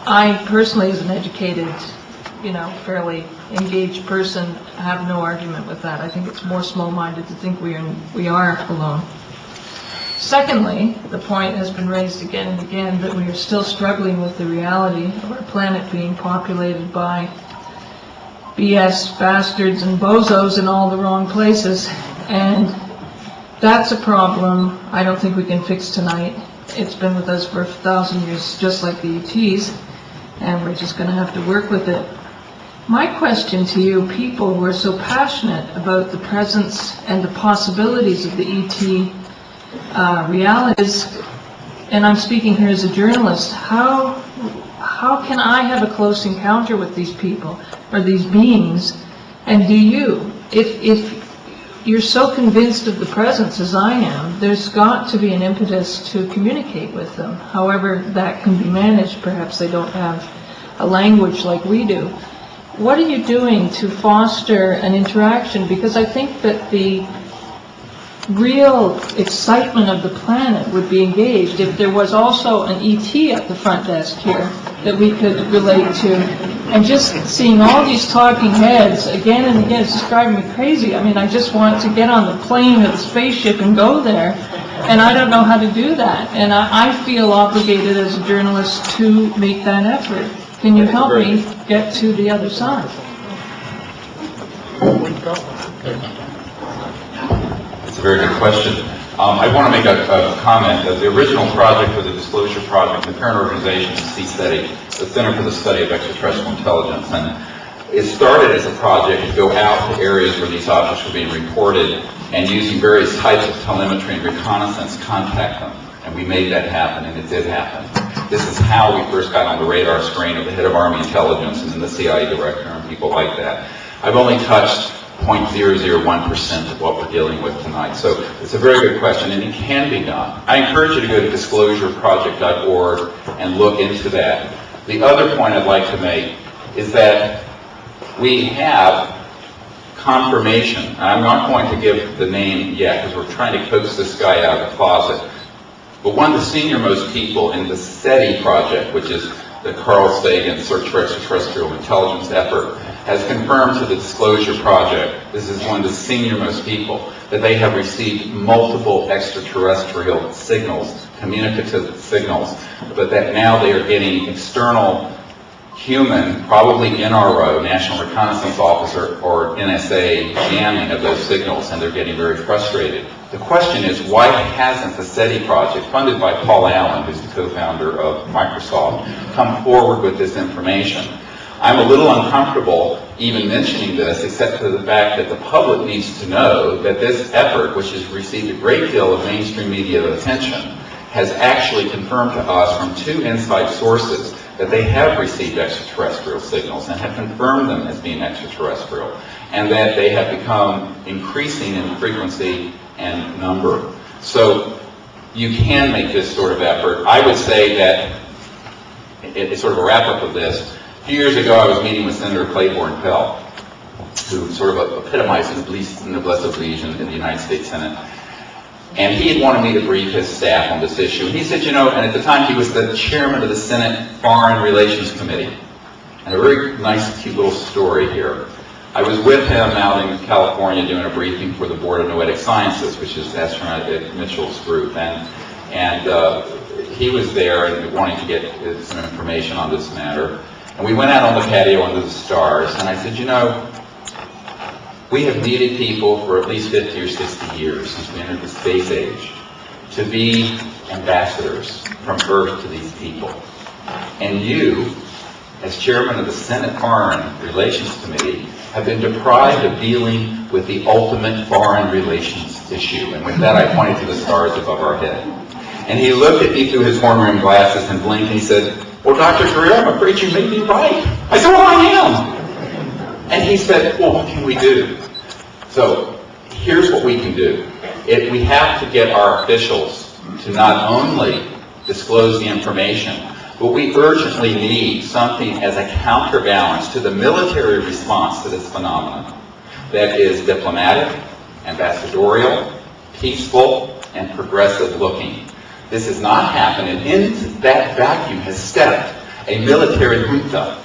I personally, as an educated, fairly engaged person, have no argument with that. I think it's more small-minded to think we are alone. Secondly, the point has been raised again and again that we are still struggling with the reality of our planet being populated by BS bastards and bozos in all the wrong places, and that's a problem I don't think we can fix tonight. It's been with us for 1,000 years, just like the ETs, and we're just going to have to work with it. My question to you, people who are so passionate about the presence and the possibilities of the ET realities, and I'm speaking here as a journalist, how can I have a close encounter with these people, or these beings, and do you? If you're so convinced of the presence as I am, there's got to be an impetus to communicate with them. However that can be managed, perhaps they don't have a language like we do. What are you doing to foster an interaction? Because I think that the real excitement of the planet would be engaged if there was also an ET at the front desk here that we could relate to. And just seeing all these talking heads again and again, it's just driving me crazy. I mean, I just want to get on the plane or the spaceship and go there, and I don't know how to do that. And I feel obligated as a journalist to make that effort. Can you help me get to the other side? It's a very good question. I want to make a comment that the original project was a disclosure project. The parent organization is CSTUDY, the Center for the Study of Extraterrestrial Intelligence, and it started as a project to go out to areas where these objects were being reported and using various types of telemetry and reconnaissance contact them. And we made that happen, and it did happen. This is how we first got on the radar screen of the head of Army Intelligence and then the CIA director and people like that. I've only touched 0.001% of what we're dealing with tonight. So it's a very good question, and it can be done. I encourage you to go to disclosureproject.org and look into that. The other point I'd like to make is that we have confirmation. I'm not going to give the name yet because we're trying to coax this guy out of the closet. But one of the senior-most people in the SETI project, which is the Carl Sagan Search for Extraterrestrial Intelligence effort, has confirmed to the Disclosure Project, this is one of the senior-most people, that they have received multiple extraterrestrial signals, communicative signals, but that now they are getting external human, probably NRO, National Reconnaissance Officer, or NSA jamming of those signals, and they're getting very frustrated. The question is, why hasn't the SETI project, funded by Paul Allen, who's the co-founder of Microsoft, come forward with this information? I'm a little uncomfortable even mentioning this, except for the fact that the public needs to know that this effort, which has received a great deal of mainstream media attention, has actually confirmed to us from 2 inside sources that they have received extraterrestrial signals and have confirmed them as being extraterrestrial, and that they have become increasing in frequency and number. So you can make this sort of effort. I would say that, it's sort of a wrap-up of this. A few years ago, I was meeting with Senator Claiborne Pell, who sort of epitomizes the noblesse oblige in the United States Senate. And he had wanted me to brief his staff on this issue. And he said, and at the time he was the chairman of the Senate Foreign Relations Committee. And a very nice, cute little story here. I was with him out in California doing a briefing for the Board of Noetic Sciences, which is Astronaut Mitchell's group. And he was there and wanting to get some information on this matter. And we went out on the patio under the stars, and I said, we have needed people for at least 50 or 60 years since we entered the space age to be ambassadors from Earth to these people. And you, as chairman of the Senate Foreign Relations Committee, have been deprived of dealing with the ultimate foreign relations issue. And with that, I pointed to the stars above our head. And he looked at me through his horn-rimmed glasses and blinked, and he said, well, Dr. Greer, I'm afraid you may be right. I said, well, I am. And he said, well, what can we do? So here's what we can do. We have to get our officials to not only disclose the information, but we urgently need something as a counterbalance to the military response to this phenomenon that is diplomatic, ambassadorial, peaceful, and progressive looking. This has not happened, and into that vacuum has stepped a military junta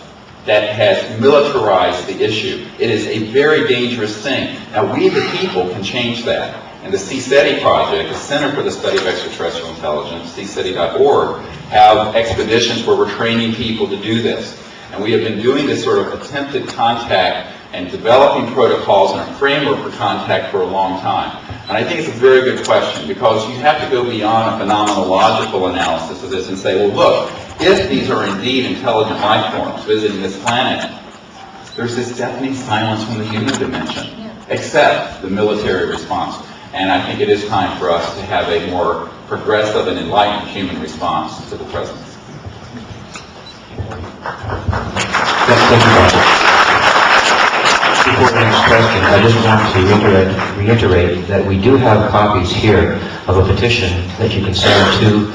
that has militarized the issue. It is a very dangerous thing. Now, we the people can change that. And the CSETI project, the Center for the Study of Extraterrestrial Intelligence, cseti.org, have expeditions where we're training people to do this. And we have been doing this sort of attempted contact and developing protocols and a framework for contact for a long time. And I think it's a very good question, because you have to go beyond a phenomenological analysis of this and say, well, look, if these are indeed intelligent life forms visiting this planet, there's this deafening silence from the human dimension, except the military response. And I think it is time for us to have a more progressive and enlightened human response to the presence. Thank you, Doctor. Before the next question, I just want to reiterate that we do have copies here of a petition that you can send to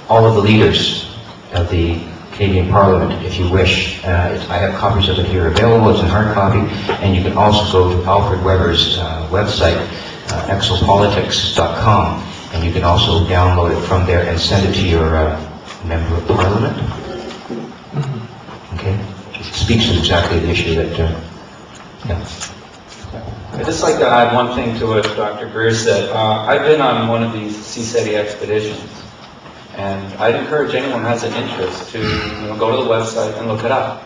all of the leaders of the Canadian Parliament, if you wish. I have copies of it here available. It's a hard copy, and you can also go to Alfred Weber's website, Exopolitics.com, and you can also download it from there and send it to your member of Parliament. Okay? It speaks to exactly the issue that, yeah. I'd just like to add one thing to what Dr. Greer said. I've been on one of these CSETI expeditions, and I'd encourage anyone who has an interest to go to the website and look it up,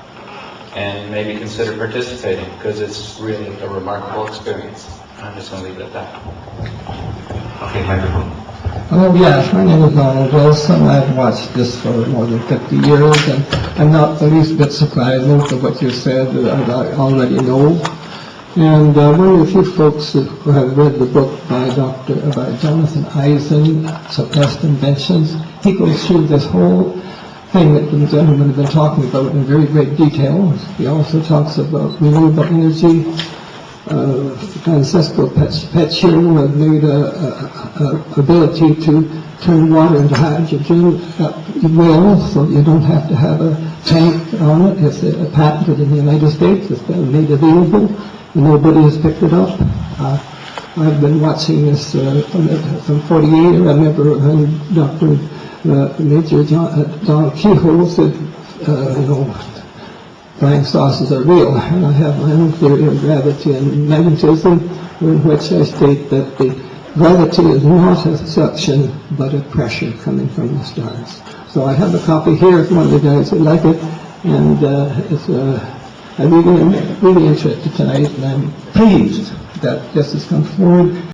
and maybe consider participating, because it's really a remarkable experience. I'm just going to leave it at that. Okay, microphone. Oh yes, my name is Ronald Wilson. I've watched this for more than 50 years, and I'm not the least bit surprised. Most of what you said I already know. And one of the few folks who have read the book by Jonathan Eisen, Suppressed Inventions, he goes through this whole thing that the gentlemen have been talking about in very great detail. He also talks about renewable energy. Francisco Peccio made a ability to turn water into hydrogen at will, so you don't have to have a tank on it. It's patented in the United States. It's been made available, and nobody has picked it up. I've been watching this from 48. I remember when Major Don Kehoe said, flying saucers are real, and I have my own theory of gravity and magnetism, in which I state that the gravity is not a suction, but a pressure coming from the stars. So I have a copy here if one of the guys would like it, and I'm really interested tonight, and I'm pleased that this has come forward.